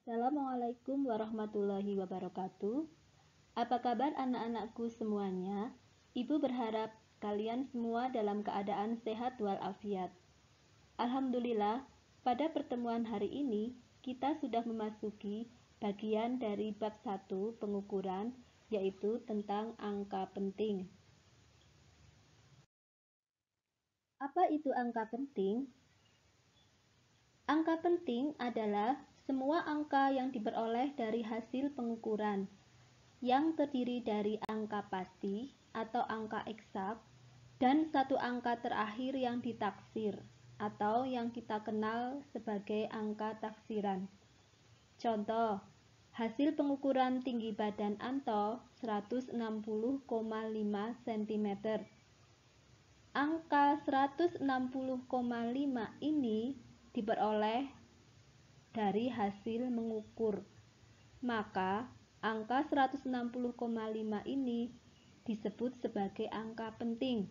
Assalamualaikum warahmatullahi wabarakatuh. Apa kabar anak-anakku semuanya? Ibu berharap kalian semua dalam keadaan sehat walafiat. Alhamdulillah, pada pertemuan hari ini kita sudah memasuki bagian dari bab 1 pengukuran, yaitu tentang angka penting. Apa itu angka penting? Angka penting adalah semua angka yang diperoleh dari hasil pengukuran, yang terdiri dari angka pasti atau angka eksak dan satu angka terakhir yang ditaksir atau yang kita kenal sebagai angka taksiran. Contoh, hasil pengukuran tinggi badan Anto 160,5 cm. Angka 160,5 ini diperoleh dari hasil mengukur. Maka angka 160,5 ini disebut sebagai angka penting,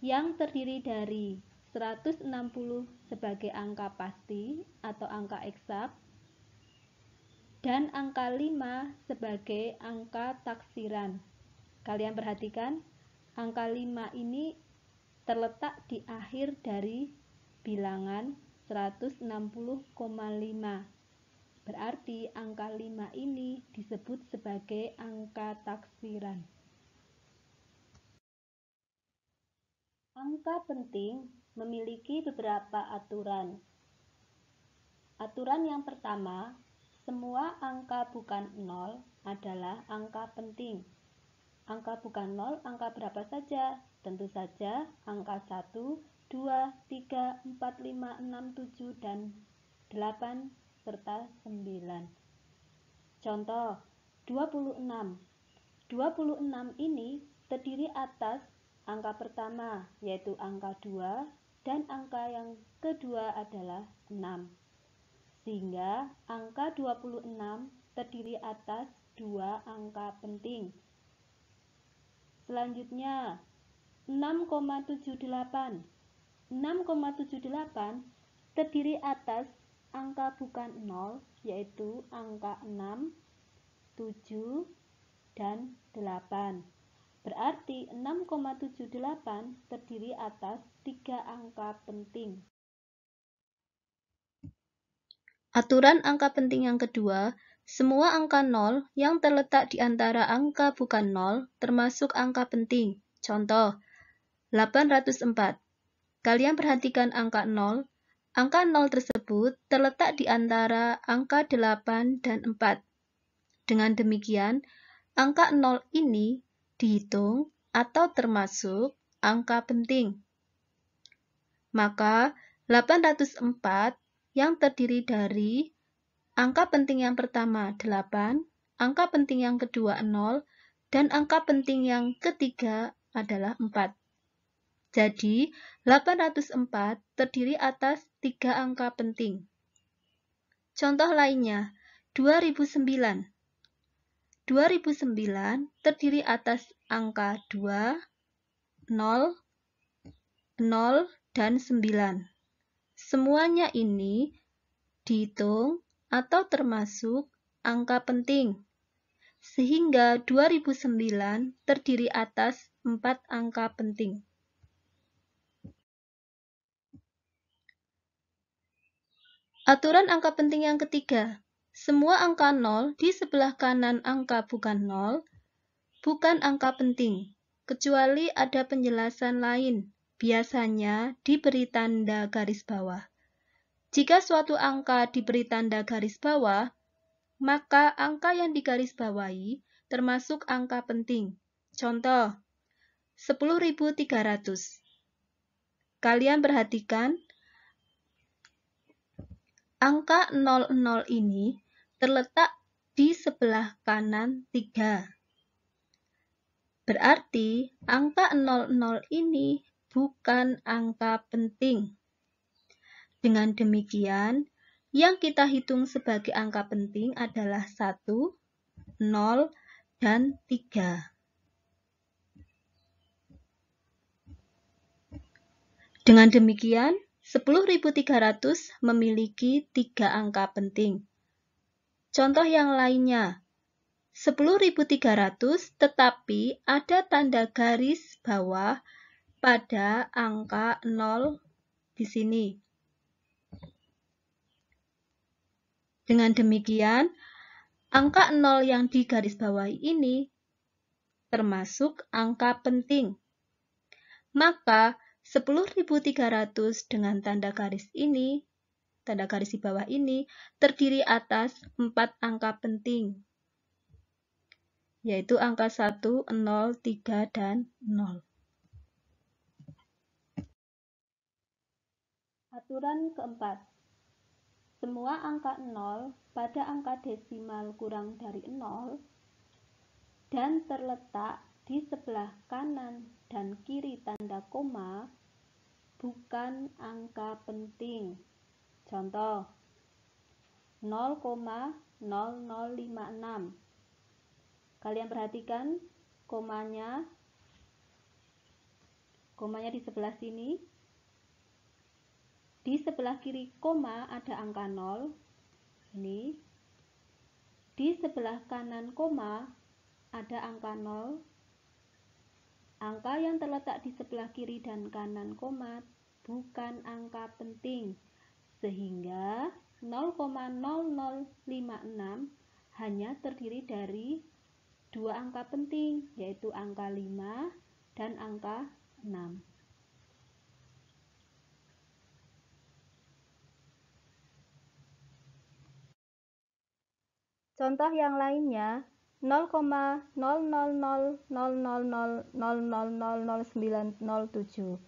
yang terdiri dari 160 sebagai angka pasti atau angka eksak dan angka 5 sebagai angka taksiran. Kalian perhatikan, angka 5 ini terletak di akhir dari bilangan 160,5. Berarti angka 5 ini disebut sebagai angka taksiran. Angka penting memiliki beberapa aturan. Aturan yang pertama, semua angka bukan 0 adalah angka penting. Angka bukan 0, angka berapa saja? Tentu saja angka 1, 2, 3, 4, 5, 6, 7, dan 8 serta 9. Contoh, 26. 26 ini terdiri atas angka pertama, yaitu angka 2, dan angka yang kedua adalah 6. Sehingga angka 26 terdiri atas dua angka penting. Selanjutnya, 6,78. 6,78 terdiri atas angka bukan 0, yaitu angka 6, 7, dan 8. Berarti 6,78 terdiri atas 3 angka penting. Aturan angka penting yang kedua, semua angka 0 yang terletak di antara angka bukan 0 termasuk angka penting. Contoh, 804. Kalian perhatikan angka 0. Angka 0 tersebut terletak di antara angka 8 dan 4. Dengan demikian, angka 0 ini dihitung atau termasuk angka penting. Maka 804 yang terdiri dari angka penting yang pertama 8, angka penting yang kedua 0, dan angka penting yang ketiga adalah 4. Jadi 804 terdiri atas 3 angka penting. Contoh lainnya, 2009. 2009 terdiri atas angka 2, 0, 0, dan 9. Semuanya ini dihitung atau termasuk angka penting, sehingga 2009 terdiri atas 4 angka penting. Aturan angka penting yang ketiga, semua angka 0 di sebelah kanan angka bukan 0 bukan angka penting, kecuali ada penjelasan lain, biasanya diberi tanda garis bawah. Jika suatu angka diberi tanda garis bawah, maka angka yang digarisbawahi termasuk angka penting. Contoh, 10.300. Kalian perhatikan, angka 00 ini terletak di sebelah kanan 3. Berarti angka 00 ini bukan angka penting. Dengan demikian, yang kita hitung sebagai angka penting adalah 1, 0, dan 3. Dengan demikian, 10.300 memiliki 3 angka penting. Contoh yang lainnya, 10.300 tetapi ada tanda garis bawah pada angka 0 di sini. Dengan demikian, angka 0 yang digarisbawahi ini termasuk angka penting. Maka 10.300 dengan tanda garis ini, tanda garis di bawah ini, terdiri atas 4 angka penting, yaitu angka 1, 0, 3, dan 0. Aturan keempat. Semua angka 0 pada angka desimal kurang dari 0 dan terletak di sebelah kanan dan kiri tanda koma bukan angka penting. Contoh, 0,0056. Kalian perhatikan komanya di sebelah sini. Di sebelah kiri koma ada angka 0. Ini. Di sebelah kanan koma ada angka 0. Angka yang terletak di sebelah kiri dan kanan koma bukan angka penting, sehingga 0,0056 hanya terdiri dari 2 angka penting, yaitu angka 5 dan angka 6. Contoh yang lainnya, 0,0000000000907.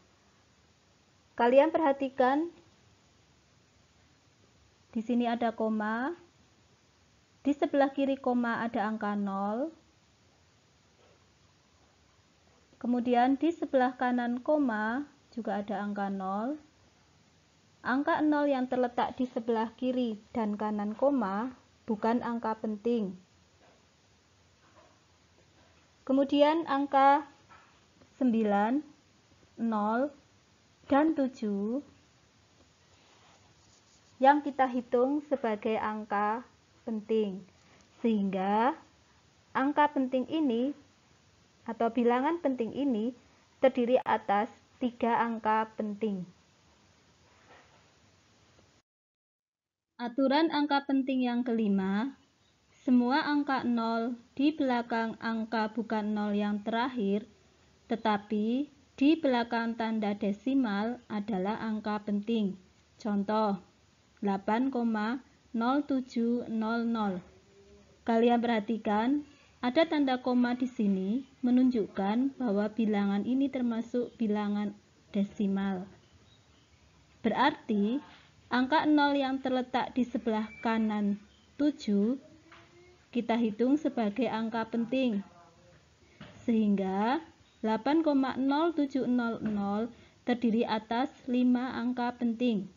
Kalian perhatikan, di sini ada koma, di sebelah kiri koma ada angka 0, kemudian di sebelah kanan koma juga ada angka 0. Angka 0 yang terletak di sebelah kiri dan kanan koma bukan angka penting. Kemudian angka 9, 0, dan 7 yang kita hitung sebagai angka penting. Sehingga angka penting ini atau bilangan penting ini terdiri atas 3 angka penting. Aturan angka penting yang kelima, semua angka 0 di belakang angka bukan 0 yang terakhir, tetapi di belakang tanda desimal adalah angka penting. Contoh, 8,0700. Kalian perhatikan, ada tanda koma di sini menunjukkan bahwa bilangan ini termasuk bilangan desimal. Berarti, angka 0 yang terletak di sebelah kanan 7 kita hitung sebagai angka penting. Sehingga 8,0700 terdiri atas 5 angka penting.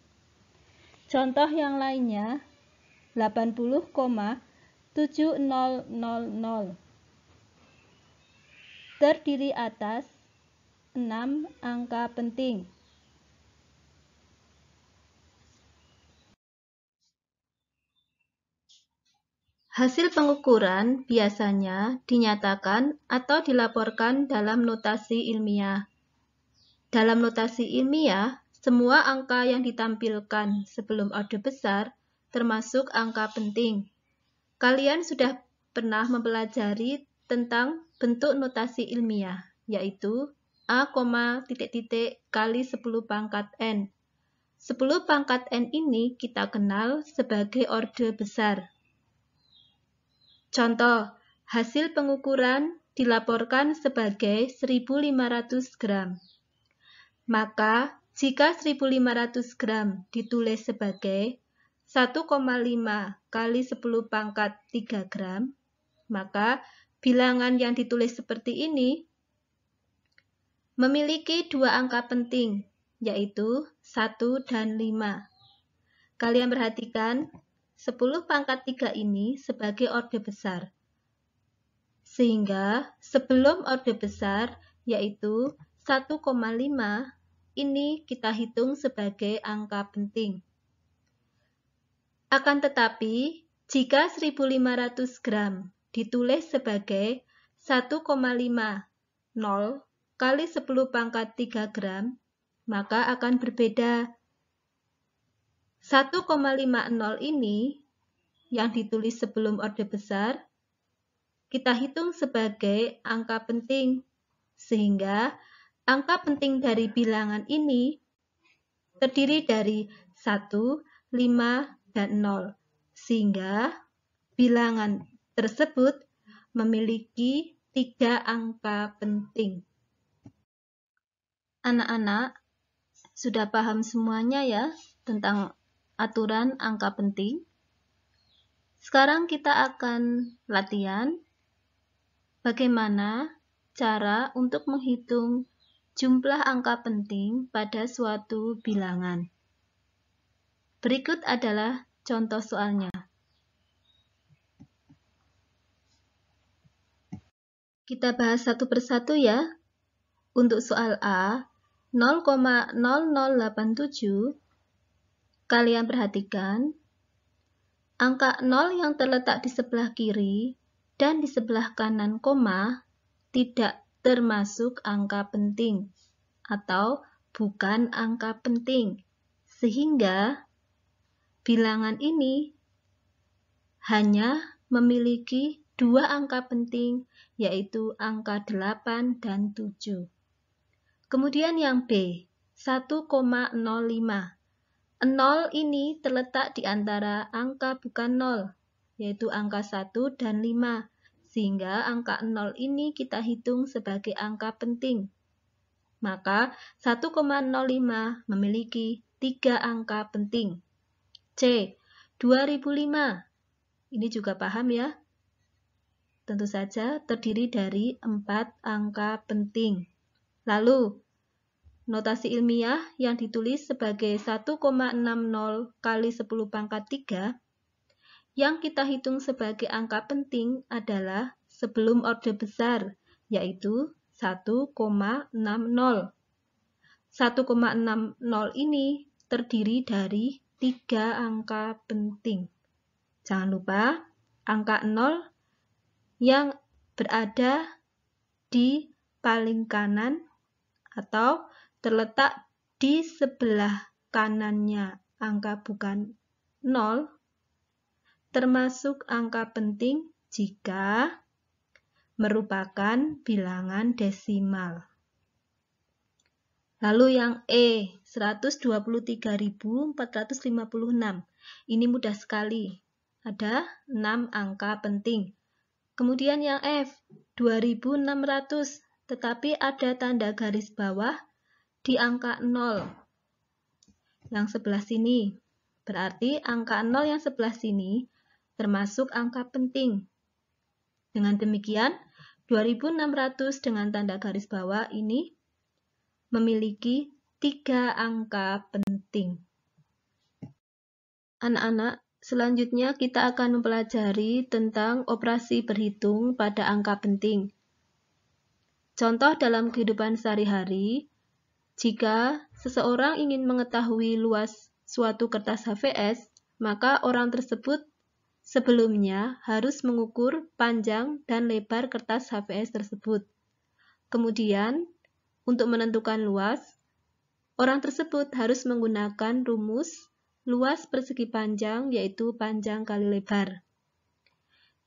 Contoh yang lainnya, 80,7000 terdiri atas 6 angka penting. Hasil pengukuran biasanya dinyatakan atau dilaporkan dalam notasi ilmiah. Dalam notasi ilmiah, semua angka yang ditampilkan sebelum orde besar termasuk angka penting. Kalian sudah pernah mempelajari tentang bentuk notasi ilmiah, yaitu A, kali 10 pangkat N. 10 pangkat N ini kita kenal sebagai orde besar. Contoh, hasil pengukuran dilaporkan sebagai 1.500 gram. Maka, jika 1.500 gram ditulis sebagai 1,5 kali 10 pangkat 3 gram, maka bilangan yang ditulis seperti ini memiliki 2 angka penting, yaitu 1 dan 5. Kalian perhatikan, 10 pangkat 3 ini sebagai orde besar. Sehingga sebelum orde besar, yaitu 1,5, ini kita hitung sebagai angka penting. Akan tetapi, Jika 1500 gram ditulis sebagai 1,50 kali 10 pangkat 3 gram, maka akan berbeda. 1,50 ini yang ditulis sebelum orde besar, kita hitung sebagai angka penting, sehingga angka penting dari bilangan ini terdiri dari 1, 5, dan 0, sehingga bilangan tersebut memiliki 3 angka penting. Anak-anak, sudah paham semuanya ya tentang aturan angka penting? Sekarang kita akan latihan bagaimana cara untuk menghitung jumlah angka penting pada suatu bilangan. Berikut adalah contoh soalnya. Kita bahas satu persatu ya. Untuk soal A, 0,0087, kalian perhatikan, angka 0 yang terletak di sebelah kiri dan di sebelah kanan koma tidak termasuk angka penting atau bukan angka penting, sehingga bilangan ini hanya memiliki 2 angka penting, yaitu angka 8 dan 7. Kemudian yang B, 1,05. 0 ini terletak di antara angka bukan 0, yaitu angka 1 dan 5, sehingga angka 0 ini kita hitung sebagai angka penting. Maka 1,05 memiliki 3 angka penting. C, 2005. Ini juga paham ya? Tentu saja terdiri dari 4 angka penting. Lalu, notasi ilmiah yang ditulis sebagai 1,60 kali 10 pangkat 3, yang kita hitung sebagai angka penting adalah sebelum orde besar, yaitu 1,60. 1,60 ini terdiri dari 3 angka penting. Jangan lupa, angka 0 yang berada di paling kanan atau terletak di sebelah kanannya angka bukan 0 termasuk angka penting jika merupakan bilangan desimal. Lalu yang E, 123.456. Ini mudah sekali. Ada 6 angka penting. Kemudian yang F, 2.600. Tetapi ada tanda garis bawah di angka 0. Yang sebelah sini. Berarti angka 0 yang sebelah sini termasuk angka penting. Dengan demikian, 2.600 dengan tanda garis bawah ini memiliki 3 angka penting. Anak-anak, selanjutnya kita akan mempelajari tentang operasi berhitung pada angka penting. Contoh dalam kehidupan sehari-hari, jika seseorang ingin mengetahui luas suatu kertas HVS, maka orang tersebut sebelumnya harus mengukur panjang dan lebar kertas HVS tersebut. Kemudian, untuk menentukan luas, orang tersebut harus menggunakan rumus luas persegi panjang, yaitu panjang kali lebar.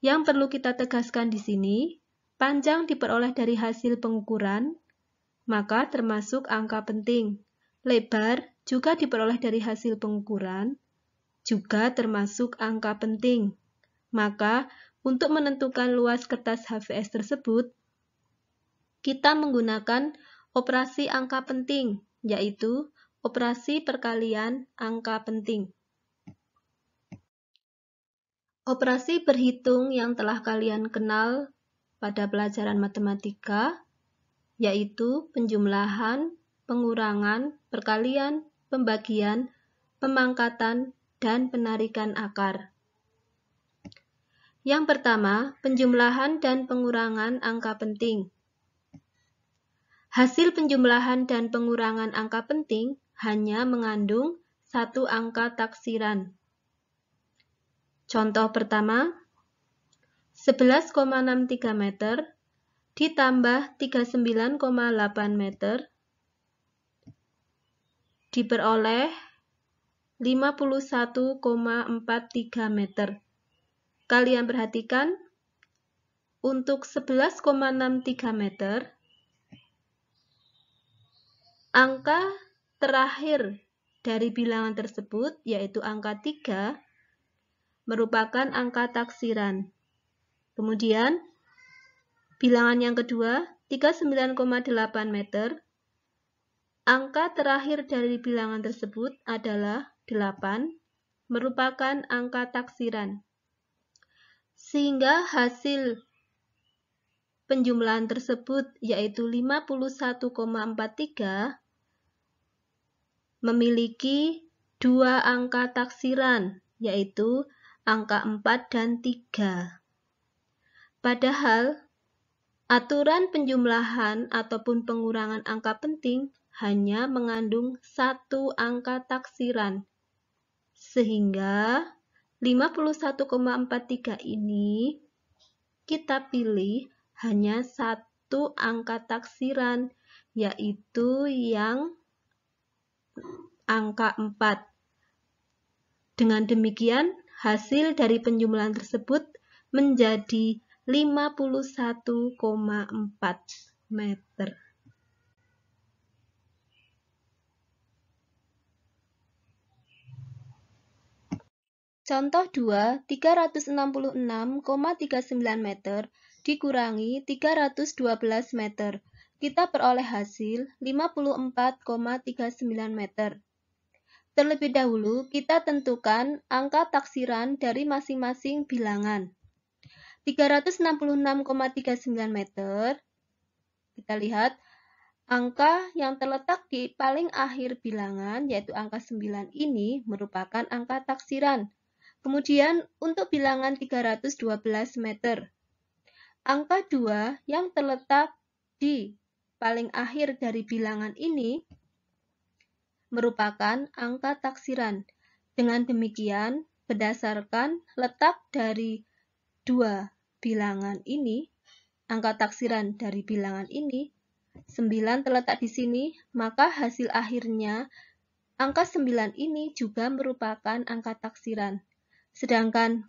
Yang perlu kita tegaskan di sini, panjang diperoleh dari hasil pengukuran, maka termasuk angka penting. Lebar juga diperoleh dari hasil pengukuran, juga termasuk angka penting. Maka, untuk menentukan luas kertas HVS tersebut, kita menggunakan operasi angka penting, yaitu operasi perkalian angka penting. Operasi berhitung yang telah kalian kenal pada pelajaran matematika, yaitu penjumlahan, pengurangan, perkalian, pembagian, pemangkatan, dan penarikan akar. Yang pertama, penjumlahan dan pengurangan angka penting. Hasil penjumlahan dan pengurangan angka penting hanya mengandung 1 angka taksiran. Contoh pertama, 11,63 meter ditambah 39,8 meter diperoleh 51,43 meter. Kalian perhatikan, untuk 11,63 meter, angka terakhir dari bilangan tersebut, yaitu angka 3, merupakan angka taksiran. Kemudian, bilangan yang kedua, 39,8 meter, angka terakhir dari bilangan tersebut adalah 8, merupakan angka taksiran. Sehingga hasil penjumlahan tersebut, yaitu 51,43, memiliki dua angka taksiran, yaitu angka 4 dan 3. Padahal, aturan penjumlahan ataupun pengurangan angka penting hanya mengandung satu angka taksiran. Sehingga 51,43 ini kita pilih hanya satu angka taksiran, yaitu yang angka 4. Dengan demikian, hasil dari penjumlahan tersebut menjadi 51,4 meter. Contoh 2, 366,39 meter dikurangi 312 meter. Kita peroleh hasil 54,39 meter. Terlebih dahulu, kita tentukan angka taksiran dari masing-masing bilangan. 366,39 meter, kita lihat angka yang terletak di paling akhir bilangan, yaitu angka 9 ini merupakan angka taksiran. Kemudian untuk bilangan 312 meter, angka 2 yang terletak di paling akhir dari bilangan ini merupakan angka taksiran. Dengan demikian, berdasarkan letak dari dua bilangan ini, angka taksiran dari bilangan ini, 9 terletak di sini, maka hasil akhirnya angka 9 ini juga merupakan angka taksiran. Sedangkan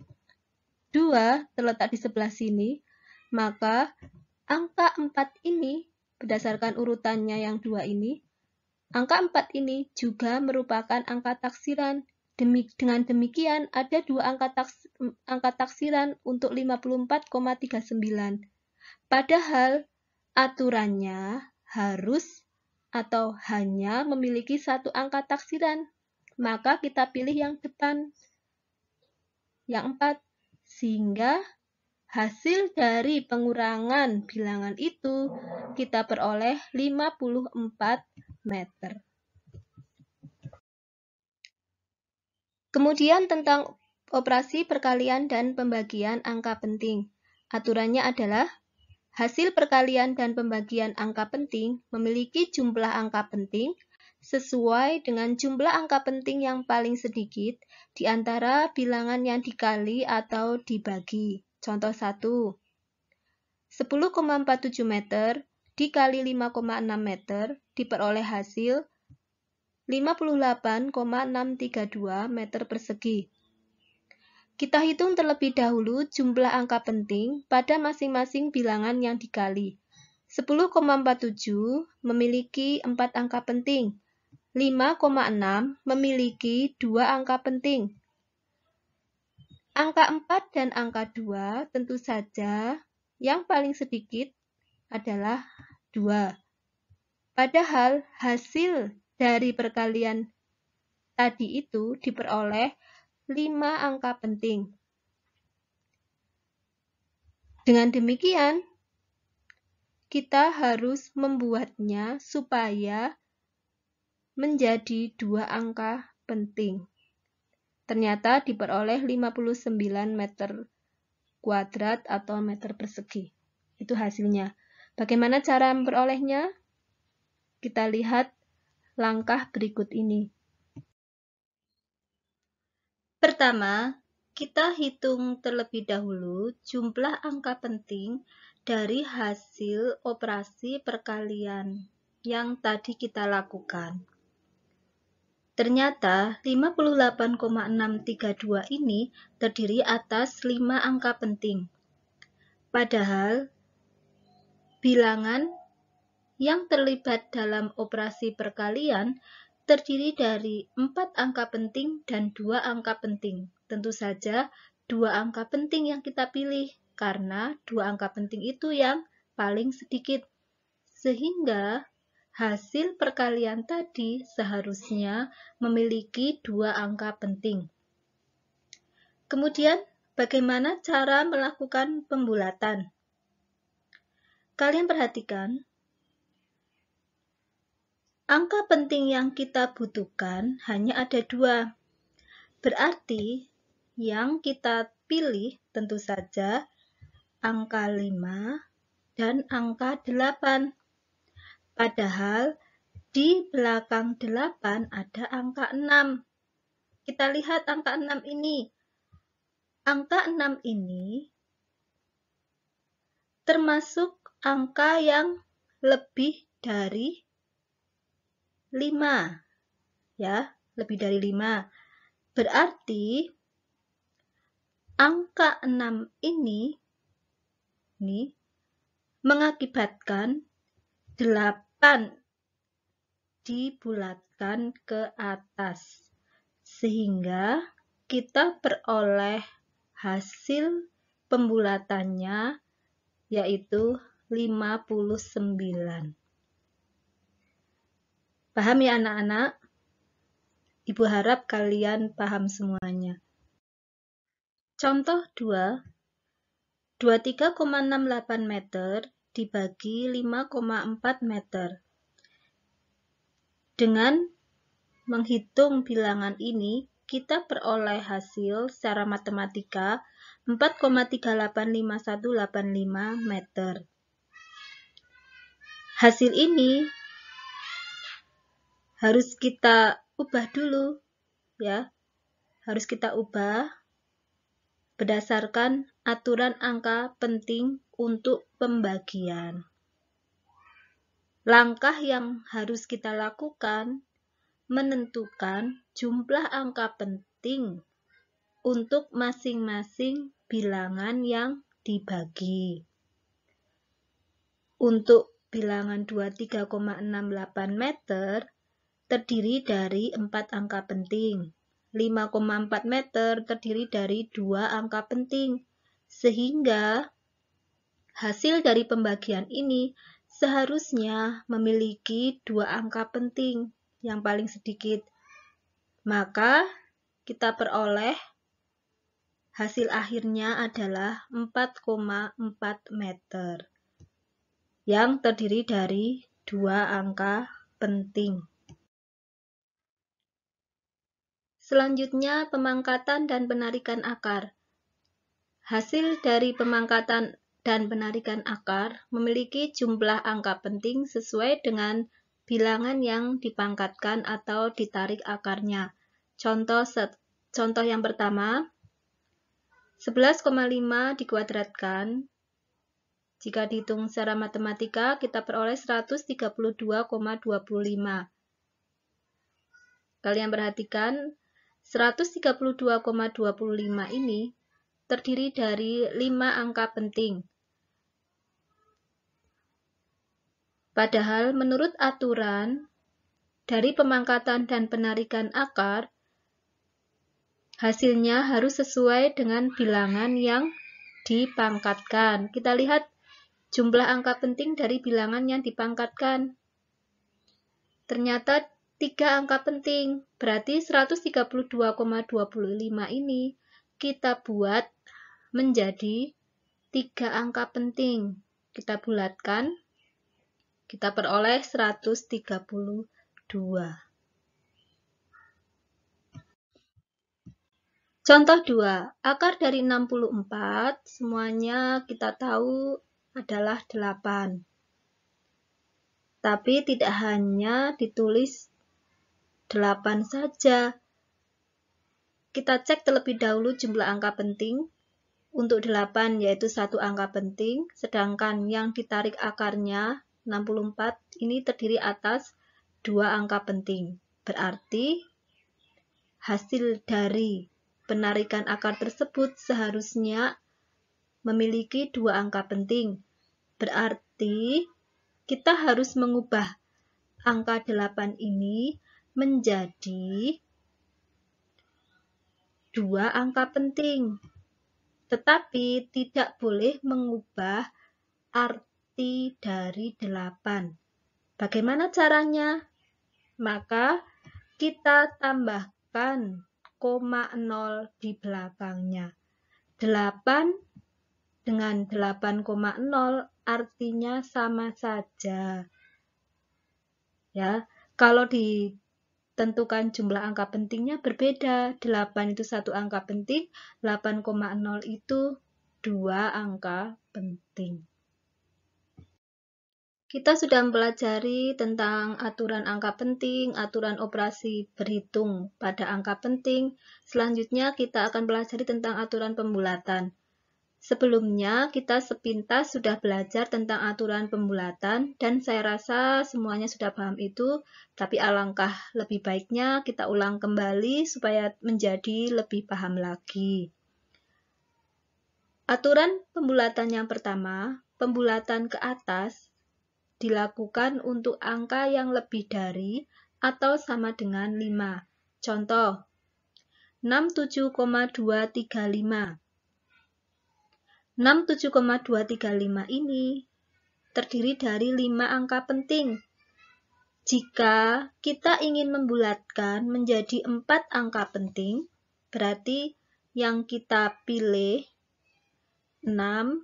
2 terletak di sebelah sini, maka angka 4 ini, berdasarkan urutannya yang 2 ini, angka 4 ini juga merupakan angka taksiran. Dengan demikian, ada dua angka taksiran untuk 54,39. Padahal, aturannya harus atau hanya memiliki satu angka taksiran. Maka kita pilih yang depan, yang 4, sehingga hasil dari pengurangan bilangan itu kita peroleh 54 meter. Kemudian tentang operasi perkalian dan pembagian angka penting. Aturannya adalah hasil perkalian dan pembagian angka penting memiliki jumlah angka penting sesuai dengan jumlah angka penting yang paling sedikit di antara bilangan yang dikali atau dibagi. Contoh 1, 10,47 meter dikali 5,6 meter diperoleh hasil 58,632 meter persegi. Kita hitung terlebih dahulu jumlah angka penting pada masing-masing bilangan yang dikali. 10,47 memiliki 4 angka penting. 5,6 memiliki 2 angka penting. Angka 4 dan angka 2 tentu saja yang paling sedikit adalah 2. Padahal hasil dari perkalian tadi itu diperoleh 5 angka penting. Dengan demikian, kita harus membuatnya supaya menjadi 2 angka penting. Ternyata diperoleh 59 meter kuadrat atau meter persegi. Itu hasilnya. Bagaimana cara memperolehnya? Kita lihat langkah berikut ini. Pertama, kita hitung terlebih dahulu jumlah angka penting dari hasil operasi perkalian yang tadi kita lakukan. Ternyata 58,632 ini terdiri atas 5 angka penting. Padahal bilangan yang terlibat dalam operasi perkalian terdiri dari 4 angka penting dan 2 angka penting. Tentu saja 2 angka penting yang kita pilih karena 2 angka penting itu yang paling sedikit. Sehingga hasil perkalian tadi seharusnya memiliki 2 angka penting. Kemudian, bagaimana cara melakukan pembulatan? Kalian perhatikan, angka penting yang kita butuhkan hanya ada 2. Berarti yang kita pilih tentu saja angka 5 dan angka 8. Padahal di belakang 8 ada angka 6. Kita lihat angka 6 ini. Angka 6 ini termasuk angka yang lebih dari 5. Ya, lebih dari 5. Berarti angka 6 ini mengakibatkan 8 dibulatkan ke atas. Sehingga kita peroleh hasil pembulatannya yaitu 59. Paham ya anak-anak? Ibu harap kalian paham semuanya. Contoh 2, 23,68 meter dibagi 5,4 meter. Dengan menghitung bilangan ini, kita peroleh hasil secara matematika 4,385185 meter. Hasil ini harus kita ubah dulu, ya. Harus kita ubah berdasarkan aturan angka penting untuk pembagian. Langkah yang harus kita lakukan menentukan jumlah angka penting untuk masing-masing bilangan yang dibagi. Untuk bilangan 23,68 meter terdiri dari 4 angka penting. 5,4 meter terdiri dari 2 angka penting. Sehingga hasil dari pembagian ini seharusnya memiliki 2 angka penting yang paling sedikit. Maka kita peroleh hasil akhirnya adalah 4,4 meter yang terdiri dari 2 angka penting. Selanjutnya, pemangkatan dan penarikan akar. Hasil dari pemangkatan dan penarikan akar memiliki jumlah angka penting sesuai dengan bilangan yang dipangkatkan atau ditarik akarnya. Contoh yang pertama, 11,5 dikuadratkan. Jika dihitung secara matematika, kita peroleh 132,25. Kalian perhatikan, 132,25 ini terdiri dari 5 angka penting. Padahal menurut aturan dari pemangkatan dan penarikan akar, hasilnya harus sesuai dengan bilangan yang dipangkatkan. Kita lihat jumlah angka penting dari bilangan yang dipangkatkan. Ternyata 3 angka penting, berarti 132,25 ini kita buat menjadi 3 angka penting. Kita bulatkan, kita peroleh 132. Contoh 2, akar dari 64 semuanya kita tahu adalah 8. Tapi tidak hanya ditulis 8 saja. kita cek terlebih dahulu jumlah angka penting. Untuk 8 yaitu satu angka penting, sedangkan yang ditarik akarnya 64 ini terdiri atas 2 angka penting. Berarti hasil dari penarikan akar tersebut seharusnya memiliki 2 angka penting. Berarti kita harus mengubah angka 8 ini menjadi 2 angka penting. Tetapi tidak boleh mengubah arti dari 8. Bagaimana caranya? Maka kita tambahkan koma 0 di belakangnya. 8 dengan 8,0 artinya sama saja. Ya, kalau ditentukan jumlah angka pentingnya berbeda. 8 itu satu angka penting, 8,0 itu 2 angka penting. Kita sudah mempelajari tentang aturan angka penting, aturan operasi berhitung pada angka penting. Selanjutnya kita akan pelajari tentang aturan pembulatan. Sebelumnya kita sepintas sudah belajar tentang aturan pembulatan dan saya rasa semuanya sudah paham itu, tapi alangkah lebih baiknya kita ulang kembali supaya menjadi lebih paham lagi. Aturan pembulatan yang pertama, pembulatan ke atas dilakukan untuk angka yang lebih dari atau sama dengan 5. Contoh, 67,235. 67,235 ini terdiri dari 5 angka penting. Jika kita ingin membulatkan menjadi 4 angka penting, berarti yang kita pilih 6,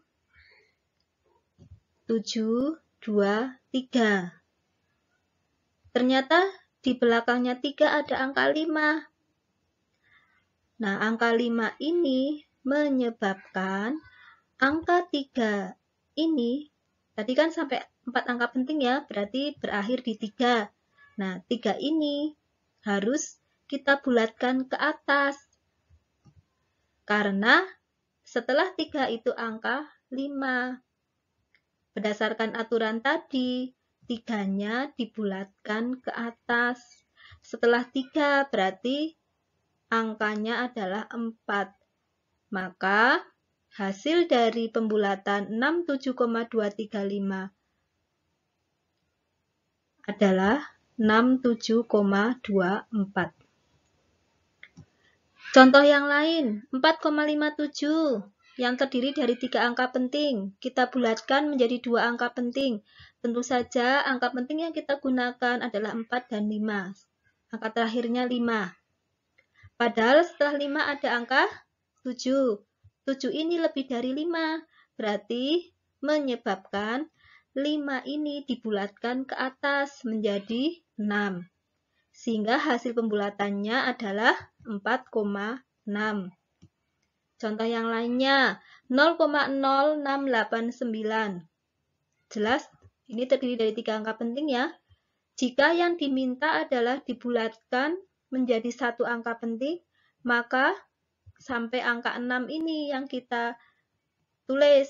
7, 2, 3. Ternyata di belakangnya 3 ada angka 5. Nah, angka 5 ini menyebabkan angka 3 ini, tadi kan sampai 4 angka penting ya, berarti berakhir di 3. Nah, 3 ini harus kita bulatkan ke atas. Karena setelah 3 itu angka 5. Berdasarkan aturan tadi, 3-nya dibulatkan ke atas. Setelah 3 berarti angkanya adalah 4. Maka hasil dari pembulatan 67,235 adalah 67,24. Contoh yang lain, 4,57 yang terdiri dari 3 angka penting. Kita bulatkan menjadi 2 angka penting. Tentu saja angka penting yang kita gunakan adalah 4 dan 5. Angka terakhirnya 5. Padahal setelah 5 ada angka 7. 7 ini lebih dari 5, berarti menyebabkan 5 ini dibulatkan ke atas menjadi 6. Sehingga hasil pembulatannya adalah 4,6. Contoh yang lainnya, 0,0689. Jelas, ini terdiri dari 3 angka penting ya. Jika yang diminta adalah dibulatkan menjadi 1 angka penting, maka sampai angka 6 ini yang kita tulis.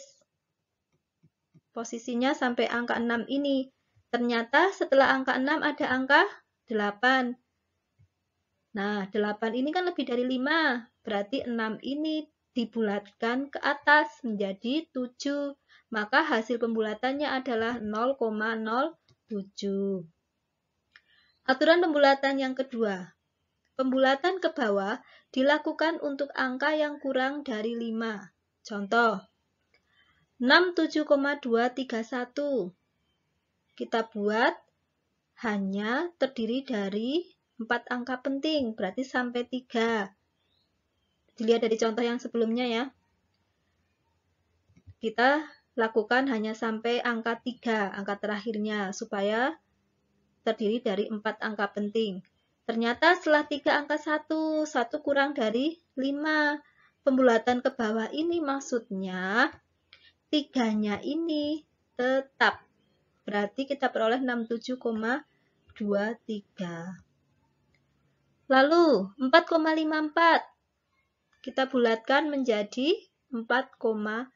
Posisinya sampai angka 6 ini. Ternyata setelah angka 6 ada angka 8. Nah, 8 ini kan lebih dari 5. Berarti 6 ini dibulatkan ke atas menjadi 7. Maka hasil pembulatannya adalah 0,07. Aturan pembulatan yang kedua. Pembulatan ke bawah dilakukan untuk angka yang kurang dari 5. Contoh, 67,231. Kita buat hanya terdiri dari 4 angka penting, berarti sampai 3. Dilihat dari contoh yang sebelumnya ya. Kita lakukan hanya sampai angka 3, angka terakhirnya, supaya terdiri dari 4 angka penting. Ternyata setelah 3 angka 1 kurang dari 5. Pembulatan ke bawah ini maksudnya 3-nya ini tetap. Berarti kita peroleh 67,23. Lalu 4,54. kita bulatkan menjadi 4,5.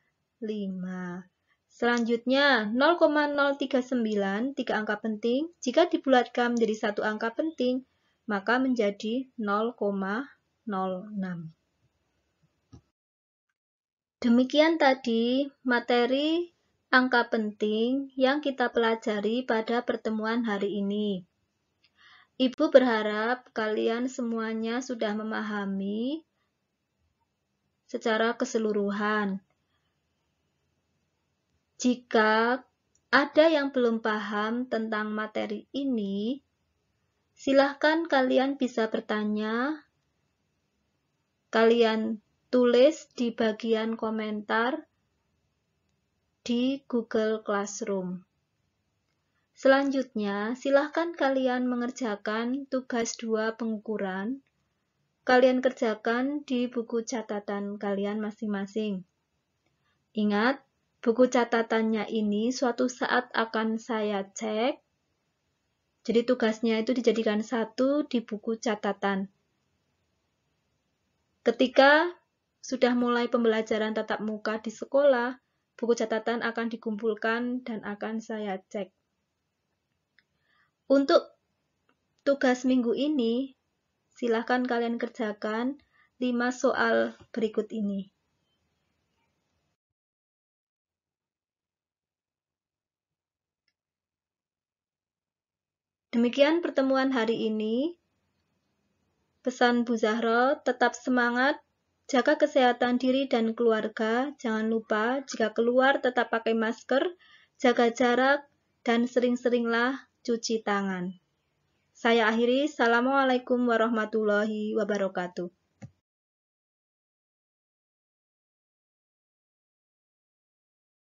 Selanjutnya 0,039, 3 angka penting, jika dibulatkan menjadi satu angka penting, maka menjadi 0,06. Demikian tadi materi angka penting yang kita pelajari pada pertemuan hari ini. Ibu berharap kalian semuanya sudah memahami secara keseluruhan. Jika ada yang belum paham tentang materi ini, silahkan kalian bisa bertanya. Kalian tulis di bagian komentar di Google Classroom. Selanjutnya, silahkan kalian mengerjakan tugas 2 pengukuran. Kalian kerjakan di buku catatan kalian masing-masing. Ingat, buku catatannya ini suatu saat akan saya cek. Jadi tugasnya itu dijadikan satu di buku catatan. Ketika sudah mulai pembelajaran tatap muka di sekolah, buku catatan akan dikumpulkan dan akan saya cek. Untuk tugas minggu ini, silahkan kalian kerjakan 5 soal berikut ini. Demikian pertemuan hari ini. Pesan Bu Zahro, tetap semangat, jaga kesehatan diri dan keluarga. Jangan lupa jika keluar tetap pakai masker, jaga jarak, dan sering-seringlah cuci tangan. Saya akhiri, Assalamualaikum warahmatullahi wabarakatuh.